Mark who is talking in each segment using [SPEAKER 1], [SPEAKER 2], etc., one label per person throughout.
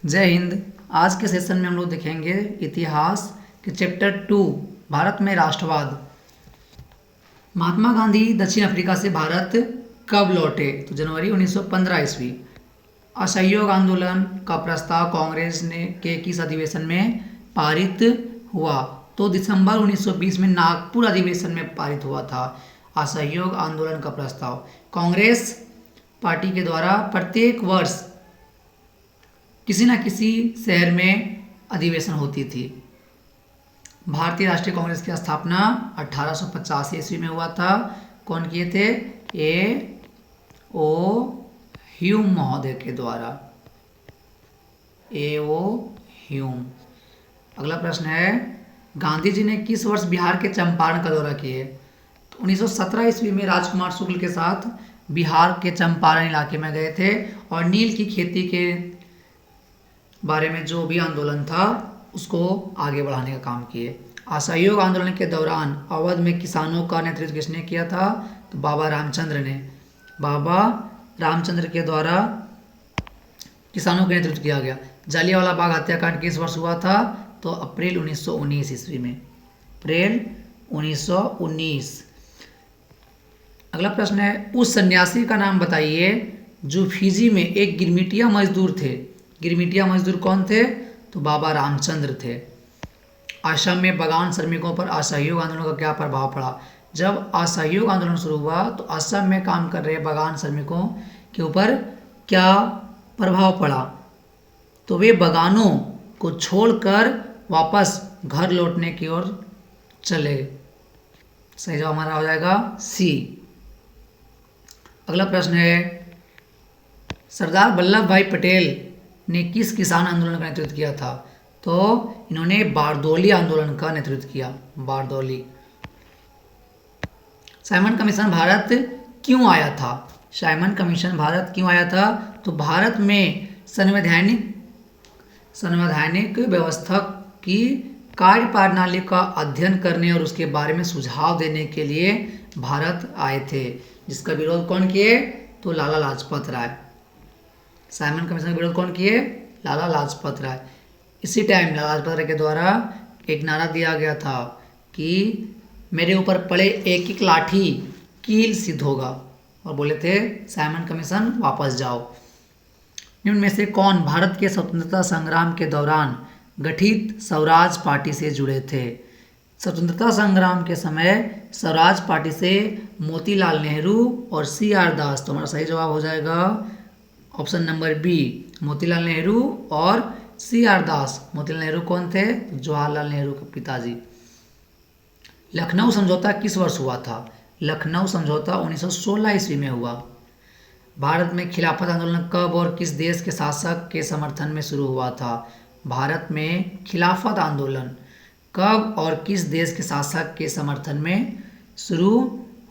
[SPEAKER 1] जय हिंद। आज के सेशन में हम लोग देखेंगे इतिहास के चैप्टर 2 भारत में राष्ट्रवाद। महात्मा गांधी दक्षिण अफ्रीका से भारत कब लौटे? तो जनवरी 1915 ईस्वी। असहयोग आंदोलन का प्रस्ताव कांग्रेस ने के किस अधिवेशन में पारित हुआ? तो दिसंबर 1920 में नागपुर अधिवेशन में पारित हुआ था असहयोग आंदोलन का प्रस्ताव। कांग्रेस पार्टी के द्वारा प्रत्येक वर्ष किसी न किसी शहर में अधिवेशन होती थी। भारतीय राष्ट्रीय कांग्रेस की स्थापना 1885 ईस्वी में हुआ था। कौन किए थे? ए ओ ह्यूम महोदय के द्वारा। ए ओ ह्यूम। अगला प्रश्न है, गांधी जी ने किस वर्ष बिहार के चंपारण का दौरा किए? तो 1917 ईस्वी में राजकुमार शुक्ल के साथ बिहार के चंपारण इलाके में गए थे और नील की खेती के बारे में जो भी आंदोलन था उसको आगे बढ़ाने का काम किए। असहयोग आंदोलन के दौरान अवध में किसानों का नेतृत्व किसने किया था? तो बाबा रामचंद्र ने। बाबा रामचंद्र के द्वारा किसानों का नेतृत्व किया गया। जालियांवाला बाग हत्याकांड किस वर्ष हुआ था? तो अप्रैल 1919 ईस्वी में। अप्रैल 1919। अगला प्रश्न है, उस सन्यासी का नाम बताइए जो फिजी में एक गिरमिटिया मजदूर थे। गिरमिटिया मजदूर कौन थे? तो बाबा रामचंद्र थे। असम में बागान श्रमिकों पर असहयोग आंदोलन का क्या प्रभाव पड़ा? जब असहयोग आंदोलन शुरू हुआ तो असम में काम कर रहे बागान श्रमिकों के ऊपर क्या प्रभाव पड़ा? तो वे बागानों को छोड़कर वापस घर लौटने की ओर चले। सही जवाब हमारा हो जाएगा सी। अगला प्रश्न है, सरदार वल्लभ भाई पटेल ने किस किसान आंदोलन का नेतृत्व किया था? तो इन्होंने बारदौली आंदोलन का नेतृत्व किया। बारदौली। साइमन कमीशन भारत क्यों आया था? साइमन कमीशन भारत क्यों आया था? तो भारत में संवैधानिक व्यवस्था की कार्यप्रणाली का अध्ययन करने और उसके बारे में सुझाव देने के लिए भारत आए थे। जिसका विरोध कौन किए? तो लाला लाजपत राय। साइमन कमीशन का विरोध कौन किए? लाला लाजपत राय। इसी टाइम लाला लाजपत राय के द्वारा एक नारा दिया गया था कि मेरे ऊपर पड़े एक एक लाठी कील सिद्ध होगा, और बोले थे साइमन कमीशन वापस जाओ। निम्न में से कौन भारत के स्वतंत्रता संग्राम के दौरान गठित स्वराज पार्टी से जुड़े थे? स्वतंत्रता संग्राम के समय स्वराज पार्टी से मोतीलाल नेहरू और CR दास। तो हमारा सही जवाब हो जाएगा option number B, Motilal Nehru और CR दास। मोतीलाल नेहरू कौन थे? जवाहरलाल नेहरू के पिताजी। लखनऊ समझौता किस वर्ष हुआ था? लखनऊ समझौता 1916 ईस्वी में हुआ। भारत में खिलाफत आंदोलन कब और किस देश के शासक के समर्थन में शुरू हुआ था? भारत में खिलाफत आंदोलन कब और किस देश के शासक के समर्थन में शुरू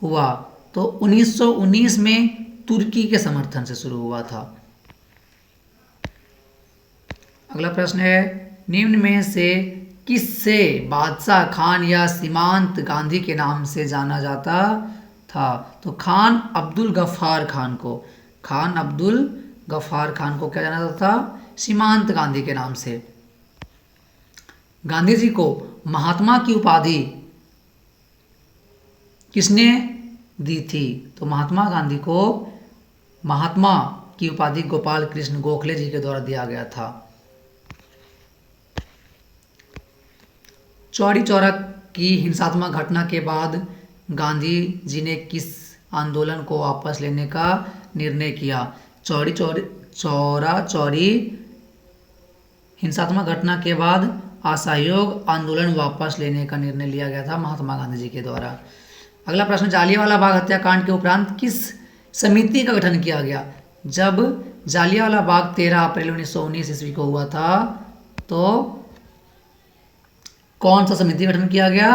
[SPEAKER 1] हुआ? तो 1919 में तुर्की के समर्थन से शुरू हुआ था। अगला प्रश्न है, निम्न में से किससे बादशाह खान या सीमांत गांधी के नाम से जाना जाता था? तो खान अब्दुल गफ्फार खान को। खान अब्दुल गफ्फार खान को क्या जाना जाता था? सीमांत गांधी के नाम से। गांधी जी को महात्मा की उपाधि किसने दी थी? तो महात्मा गांधी को महात्मा की उपाधि गोपाल कृष्ण गोखले जी के द्वारा दिया गया था। चौरी चौरा की हिंसात्मक घटना के बाद गांधी जी ने किस आंदोलन को वापस लेने का निर्णय किया? चौरी हिंसात्मक घटना के बाद असहयोग आंदोलन वापस लेने का निर्णय लिया गया था महात्मा गांधी जी के द्वारा। अगला प्रश्न, जालियांवाला बाग हत्याकांड के उपरांत किस समिति का गठन किया गया? जब जालियांवाला बाग 13 अप्रैल 1919 ईस्वी को हुआ था तो कौन सा समिति का गठन किया गया?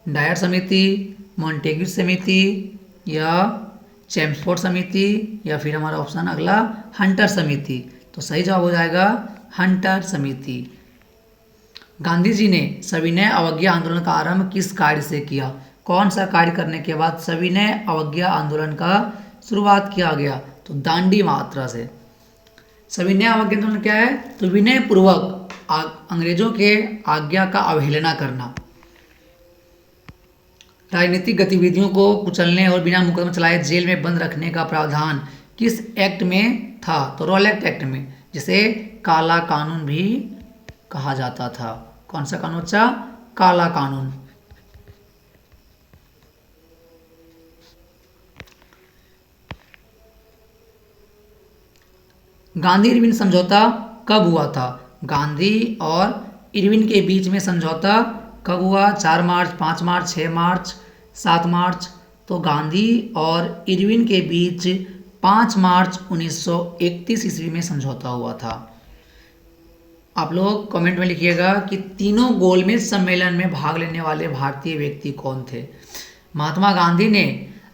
[SPEAKER 1] डायर समिति, मॉन्टेग्यू समिति या चैम्सफोर्ड समिति, या फिर हमारा ऑप्शन अगला हंटर समिति। तो सही जवाब हो जाएगा हंटर समिति। गांधी जी ने सविनय अवज्ञा आंदोलन का आरंभ किस कार्य से किया? कौन सा कार्य करने के बाद सविनय अवज्ञा आंदोलन का शुरुआत किया गया? तो दांडी मात्रा से। सविनय अवज्ञा आंदोलन क्या है? तो विनय पूर्वक अंग्रेजों के आज्ञा का अवहेलना करना। राजनीतिक गतिविधियों को कुचलने और बिना मुकदमा चलाए जेल में बंद रखने का प्रावधान किस एक्ट में था? तो रॉलेट एक्ट में, जिसे काला कानून भी कहा जाता था। कौन सा कानून बच्चा? काला कानून। गांधी इरविन समझौता कब हुआ था? गांधी और इरविन के बीच में समझौता कब हुआ? 4 मार्च, 5 मार्च, 6 मार्च, 7 मार्च। तो गांधी और इरविन के बीच 5 मार्च 1931 ईस्वी में समझौता हुआ था। आप लोग कमेंट में लिखिएगा कि तीनों गोलमेज सम्मेलन में भाग लेने वाले भारतीय व्यक्ति कौन थे? महात्मा गांधी ने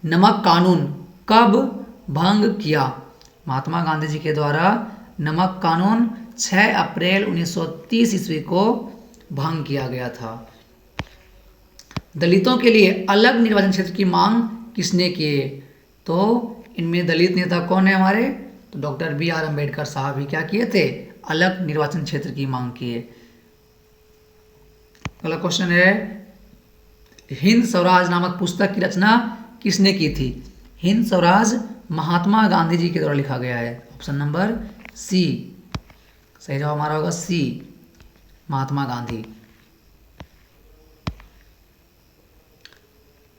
[SPEAKER 1] नमक कानून कब भंग किया? महात्मा गांधी जी के द्वारा नमक कानून 6 अप्रैल 1930 ईस्वी को भंग किया गया था। दलितों के लिए अलग निर्वाचन क्षेत्र की मांग किसने की? तो इनमें दलित नेता कौन है हमारे? तो डॉक्टर BR अम्बेडकर साहब ही क्या किए थे? अलग निर्वाचन क्षेत्र की मांग किए। अगला क्वेश्चन है, हिंद स्वराज नामक पुस्तक की रचना किसने की थी? हिंद स्वराज महात्मा गांधी जी के द्वारा लिखा गया है। ऑप्शन नंबर सी, सही जवाब हमारा होगा सी, महात्मा गांधी।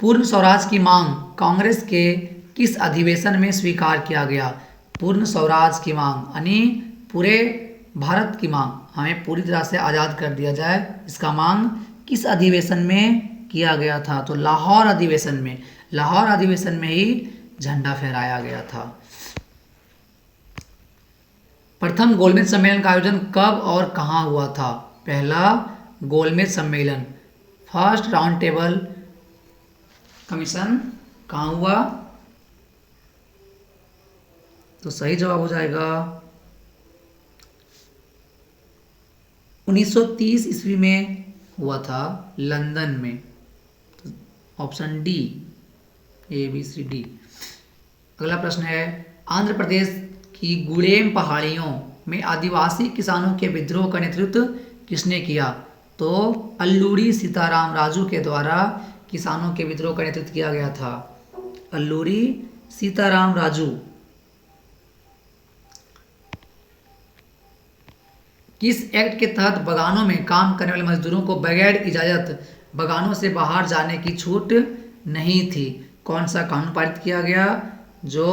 [SPEAKER 1] पूर्ण स्वराज की मांग कांग्रेस के किस अधिवेशन में स्वीकार किया गया? पूर्ण स्वराज की मांग यानी पूरे भारत की मांग, हमें पूरी तरह से आज़ाद कर दिया जाए, इसका मांग किस अधिवेशन में किया गया था? तो लाहौर अधिवेशन में। लाहौर अधिवेशन में ही झंडा फहराया गया था। प्रथम गोलमेज सम्मेलन का आयोजन कब और कहां हुआ था? पहला गोलमेज सम्मेलन, फर्स्ट राउंड टेबल कमीशन कहां हुआ? तो सही जवाब हो जाएगा 1930 ईस्वी में हुआ था, लंदन में। तो ऑप्शन डी, ABCD। अगला प्रश्न है, आंध्र प्रदेश की गुड़ेम पहाड़ियों में आदिवासी किसानों के विद्रोह का नेतृत्व किसने किया? तो अल्लूरी सीताराम राजू के द्वारा किसानों के विद्रोह का नेतृत्व किया गया था। अल्लूरी सीताराम राजू। किस एक्ट के तहत बगानों में काम करने वाले मजदूरों को बगैर इजाजत बगानों से बाहर जाने की छूट नहीं थी? कौन सा कानून पारित किया गया जो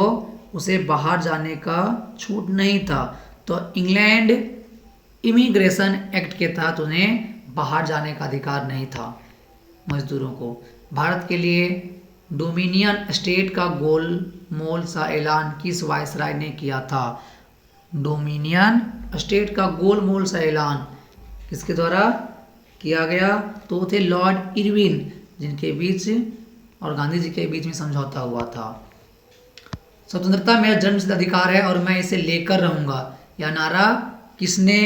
[SPEAKER 1] उसे बाहर जाने का छूट नहीं था? तो इंग्लैंड इमिग्रेशन एक्ट के तहत उन्हें बाहर जाने का अधिकार नहीं था मजदूरों को। भारत के लिए डोमिनियन स्टेट का गोलमोल सा ऐलान किस वायसराय ने किया था? डोमिनियन स्टेट का गोलमोल सा ऐलान किसके द्वारा किया गया? तो थे लॉर्ड इरविन, जिनके बीच और गांधी जी के बीच में समझौता हुआ था। स्वतंत्रता मेरा जन्मसिद्ध अधिकार है और मैं इसे लेकर रहूंगा, यह नारा किसने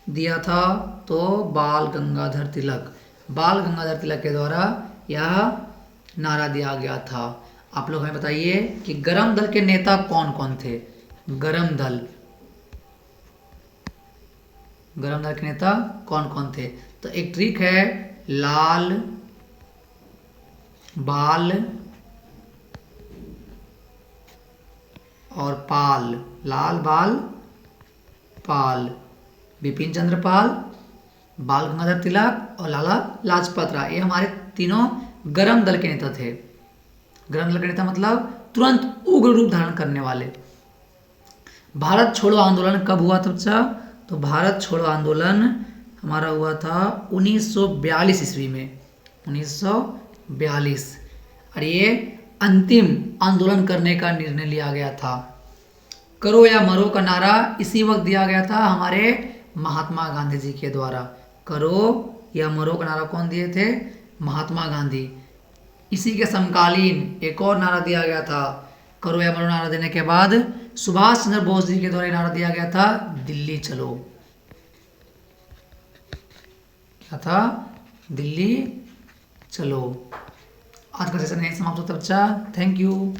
[SPEAKER 1] दिया था? तो बाल गंगाधर तिलक। बाल गंगाधर तिलक के द्वारा यह नारा दिया गया था। आप लोग हमें बताइए कि गरम दल के नेता कौन कौन थे? गरम दल के नेता कौन कौन थे? तो एक ट्रिक है, लाल बाल और पाल। लाल बाल पाल, बिपिन चंद्र पाल, बाल गंगाधर तिलक और लाला लाजपत राय, ये हमारे तीनों गरम दल के नेता थे। गरम दल के नेता मतलब तुरंत उग्र रूप धारण करने वाले। भारत छोड़ो आंदोलन कब हुआ था बच्चा? तो भारत छोड़ो आंदोलन हमारा हुआ था 1942 ईस्वी में, 1942। और ये अंतिम आंदोलन करने का निर्णय लिया गया था। करो या मरो का नारा इसी वक्त दिया गया था हमारे महात्मा गांधी जी के द्वारा। करो या मरो का नारा कौन दिए थे? महात्मा गांधी। इसी के समकालीन एक और नारा दिया गया था। करो या मरो नारा देने के बाद सुभाष चंद्र बोस जी के द्वारा नारा दिया गया था, दिल्ली चलो। क्या था? दिल्ली चलो। आज का सेशन यहीं समाप्त होता है बच्चा। Thank you.